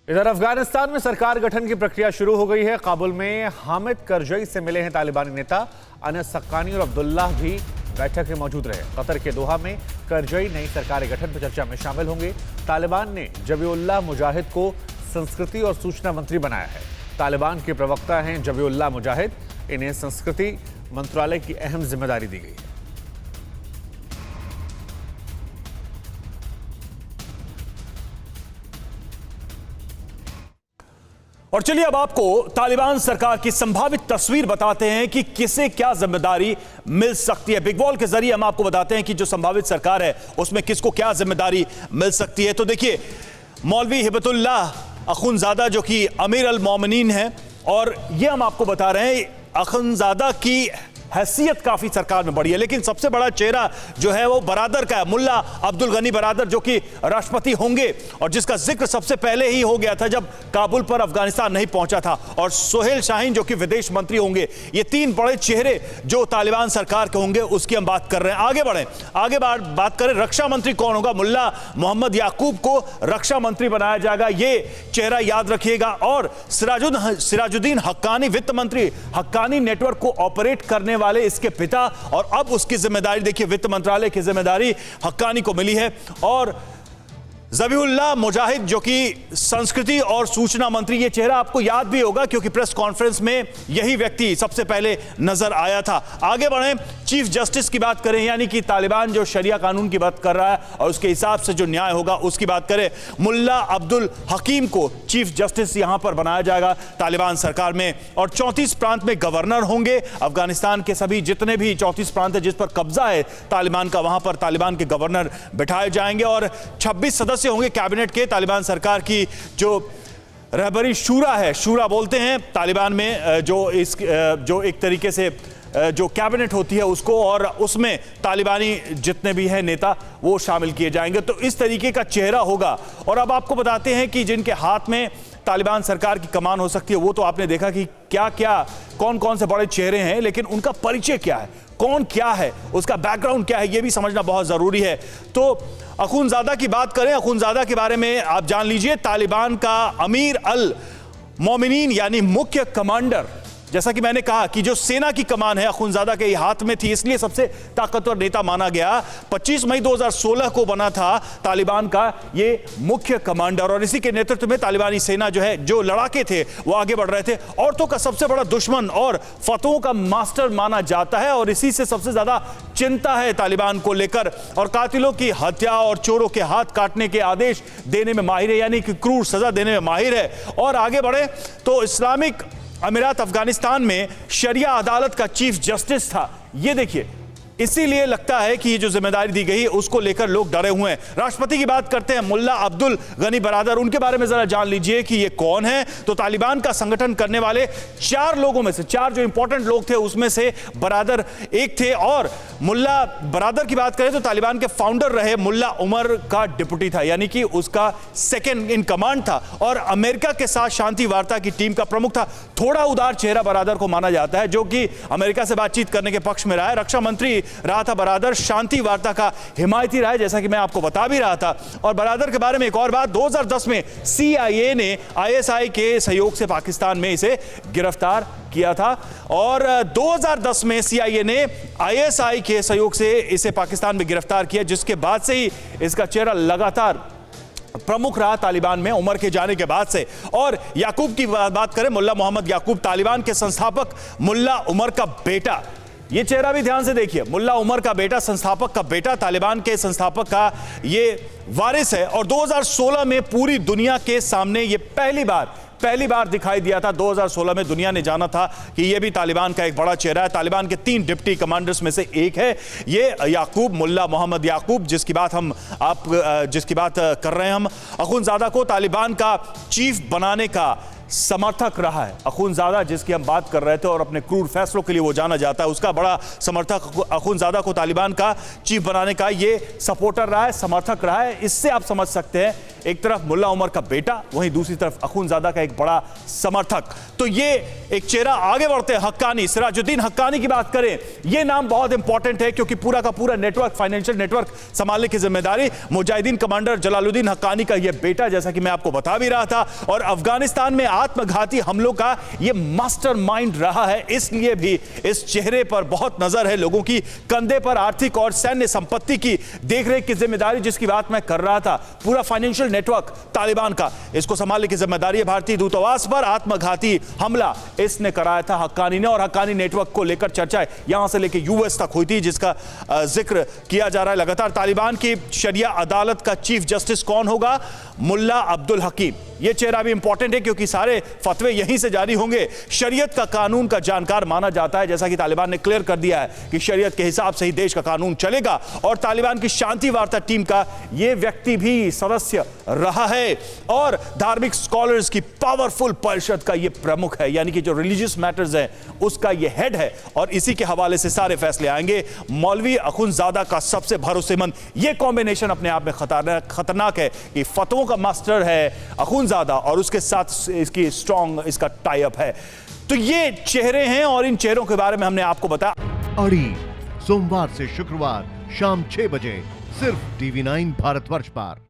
इधर अफगानिस्तान में सरकार गठन की प्रक्रिया शुरू हो गई है। काबुल में हामिद करजई से मिले हैं तालिबानी नेता अनस सक्कानी और अब्दुल्लाह भी बैठक में मौजूद रहे। कतर के दोहा में करजई नई सरकार गठन पर चर्चा में शामिल होंगे। तालिबान ने जबीउल्लाह मुजाहिद को संस्कृति और सूचना मंत्री बनाया है। तालिबान के प्रवक्ता हैं जबीउल्लाह मुजाहिद, इन्हें संस्कृति मंत्रालय की अहम जिम्मेदारी दी गई है। और चलिए अब आपको तालिबान सरकार की संभावित तस्वीर बताते हैं कि किसे क्या जिम्मेदारी मिल सकती है। बिग बॉल के जरिए हम आपको बताते हैं कि जो संभावित सरकार है उसमें किसको क्या जिम्मेदारी मिल सकती है। तो देखिए, मौलवी हिबतुल्लाह अखुनजादा जो कि अमीर अल मोमिनीन है, और ये हम आपको बता रहे हैं अखुनजादा की हैसियत काफी सरकार में बढ़ी है। लेकिन सबसे बड़ा चेहरा जो है वो बरादर का है, मुल्ला अब्दुल गनी बरादर, जो कि राष्ट्रपति होंगे और जिसका जिक्र सबसे पहले ही हो गया था जब काबुल पर अफगानिस्तान नहीं पहुंचा था, और सोहेल शाहीन जो कि विदेश मंत्री होंगे। ये तीन बड़े चेहरे जो तालिबान सरकार के होंगे उसकी हम बात कर रहे हैं। आगे बढ़ें, आगे बात करें रक्षा मंत्री कौन होगा। मुल्ला मोहम्मद याकूब को रक्षा मंत्री बनाया जाएगा, ये चेहरा याद रखिएगा। और सिराजुद्दीन हक्कानी वित्त मंत्री, हक्कानी नेटवर्क को ऑपरेट करने वाले इसके पिता, और अब उसकी जिम्मेदारी देखिए वित्त मंत्रालय की जिम्मेदारी हक्कानी को मिली है। और जबीउल्लाह मुजाहिद जो कि संस्कृति और सूचना मंत्री, ये चेहरा आपको याद भी होगा क्योंकि प्रेस कॉन्फ्रेंस में यही व्यक्ति सबसे पहले नजर आया था। आगे बढ़ें, चीफ जस्टिस की बात करें, यानी कि तालिबान जो शरिया कानून की बात कर रहा है और उसके हिसाब से जो न्याय होगा उसकी बात करें। मुल्ला अब्दुल हकीम को चीफ जस्टिस यहां पर बनाया जाएगा तालिबान सरकार में। और 34 प्रांत में गवर्नर होंगे। अफगानिस्तान के सभी जितने भी 34 प्रांत है जिस पर कब्जा है तालिबान का, वहां पर तालिबान के गवर्नर बिठाए जाएंगे। और 26 सदस्य होंगे कैबिनेट के। तालिबान सरकार की जो रहबरी शूरा है, शूरा बोलते हैं तालिबान में, जो एक तरीके से जो कैबिनेट होती है उसको, और उसमें तालिबानी जितने भी हैं नेता वो शामिल किए जाएंगे। तो इस तरीके का चेहरा होगा। और अब आपको बताते हैं कि जिनके हाथ में तालिबान सरकार की कमान हो सकती है, वो तो आपने देखा कि क्या क्या कौन कौन से बड़े चेहरे हैं, लेकिन उनका परिचय क्या है, कौन क्या है, उसका बैकग्राउंड क्या है, ये भी समझना बहुत जरूरी है। तो अखुनजादा की बात करें, अखुनजादा के बारे में आप जान लीजिए, तालिबान का अमीर अल मोमिनीन यानी मुख्य कमांडर। जैसा कि मैंने कहा कि जो सेना की कमान है अखुनजादा के हाथ में थी, इसलिए सबसे ताकतवर नेता माना गया। 25 मई 2016 को बना था तालिबान का ये मुख्य कमांडर, और इसी के नेतृत्व में तालिबानी सेना जो है, जो लड़ाके थे वो आगे बढ़ रहे थे। औरतों का सबसे बड़ा दुश्मन और फतहों का मास्टर माना जाता है, और इसी से सबसे ज्यादा चिंता है तालिबान को लेकर। और कातिलों की हत्या और चोरों के हाथ काटने के आदेश देने में माहिर है, यानी कि क्रूर सजा देने में माहिर है। और आगे बढ़े तो इस्लामिक अमीरात अफगानिस्तान में शरिया अदालत का चीफ जस्टिस था। ये देखिए, इसीलिए लगता है कि ये जो जिम्मेदारी दी गई है उसको लेकर लोग डरे हुए हैं। राष्ट्रपति की बात करते हैं, मुल्ला अब्दुल गनी बरादर, उनके बारे में जरा जान लीजिए कि ये कौन है। तो तालिबान का संगठन करने वाले 4 लोगों में से, 4 जो इंपॉर्टेंट लोग थे उसमें से बरादर एक थे। और मुल्ला बरादर की बात करें तो तालिबान के फाउंडर रहे, मुल्ला उमर का डिप्टी था, यानी कि उसका सेकेंड इन कमांड था, और अमेरिका के साथ शांति वार्ता की टीम का प्रमुख था। थोड़ा उदार चेहरा बरादर को माना जाता है, जो कि अमेरिका से बातचीत करने के पक्ष में रहा है। रक्षा मंत्री रहा था बरादर, शांति वार्ता का हिमायती रहा है, जैसा कि मैं आपको बता भी रहा था। और बरादर के बारे में एक और बात, 2010 में CIA ने ISI के सहयोग से पाकिस्तान में इसे गिरफ्तार किया था, और 2010 में CIA ने ISI के सहयोग से इसे पाकिस्तान में गिरफ्तार किया, जिसके बाद से ही इसका चेहरा लगातार प्रमुख रहा तालिबान में उमर के जाने के बाद से। और याकूब की बात करें, मुल्ला मोहम्मद याकूब, तालिबान के संस्थापक मुल्ला उमर का बेटा। ये चेहरा भी ध्यान से देखिए, मुल्ला उमर का बेटा, संस्थापक का बेटा, तालिबान के संस्थापक का ये वारिस है। और 2016 में पूरी दुनिया के सामने ये पहली बार दिखाई दिया था। 2016 में दुनिया ने जाना था कि ये भी तालिबान का एक बड़ा चेहरा है। तालिबान के 3 डिप्टी कमांडर्स में से एक है ये याकूब, मुल्ला मोहम्मद याकूब, जिसकी बात कर रहे हैं हम। अखुनजादा को तालिबान का चीफ बनाने का समर्थक रहा है। अखुंज़ादा जिसकी हम बात कर रहे थे और अपने क्रूर फैसलों के लिए वो जाना जाता है, उसका बड़ा समर्थक अखुंज़ादा को तालिबान का चीफ बनाने का ये सपोर्टर रहा है, समर्थक रहा है। इससे आप समझ सकते हैं, एक तरफ मुल्ला उमर का बेटा, वहीं दूसरी तरफ अखुंज़ादा का एक बड़ा समर्थक। तो ये एक चेहरा। आगे बढ़ते हैं, हक्कानी, सिराजुद्दीन हक्कानी की बात करें, ये नाम बहुत इंपॉर्टेंट है क्योंकि पूरा का पूरा नेटवर्क, फाइनेंशियल नेटवर्क संभालने की जिम्मेदारी मुजाहिदीन कमांडर जलालुद्दीन हक्कानी का ये बेटा, जैसा कि मैं आपको बता भी रहा था। और अफगानिस्तान में आत्मघाती हमलों का ये मास्टरमाइंड रहा है, इसलिए भी इस चेहरे पर बहुत नजर है लोगों की। कंधे पर आर्थिक और सैन्य संपत्ति की देखरेख की जिम्मेदारी, जिसकी बात मैं कर रहा था, पूरा फाइनेंशियल नेटवर्क तालिबान का, इसको संभालने की जिम्मेदारी है। भारतीय दूतावास पर आत्मघाती हमला इसने कराया था हक्कानी ने, और हक्कानी नेटवर्क को लेकर चर्चा यहां से लेकर यूएस तक हुई थी, जिसका जिक्र किया जा रहा है लगातार। तालिबान की शरिया अदालत का चीफ जस्टिस कौन होगा? मुल्ला अब्दुल हकीम। यह चेहरा भी इंपॉर्टेंट है क्योंकि सारे फतवे यहीं से जारी होंगे। शरीयत का कानून का जानकार माना जाता है, जैसा कि तालिबान ने क्लियर कर दिया है कि शरीयत के हिसाब से ही देश का कानून चलेगा। और तालिबान की शांति वार्ता टीम का यह व्यक्ति भी सदस्य रहा है और धार्मिक स्कॉलर्स की पावरफुल परिषद का यह प्रमुख है, यानी कि जो रिलीजियस मैटर्स है उसका यह हेड है, और इसी के हवाले से सारे फैसले आएंगे। मौलवी अखुंज़ादा का सबसे भरोसेमंद, यह कॉम्बिनेशन अपने आप में खतरनाक है कि फतवों का मास्टर है अखुंज़ादा और उसके साथ इसकी स्ट्रॉन्ग इसका टाई अप है। तो ये चेहरे हैं और इन चेहरों के बारे में हमने आपको बताया। अड़ी सोमवार से शुक्रवार शाम 6 बजे सिर्फ TV9 भारतवर्ष पर।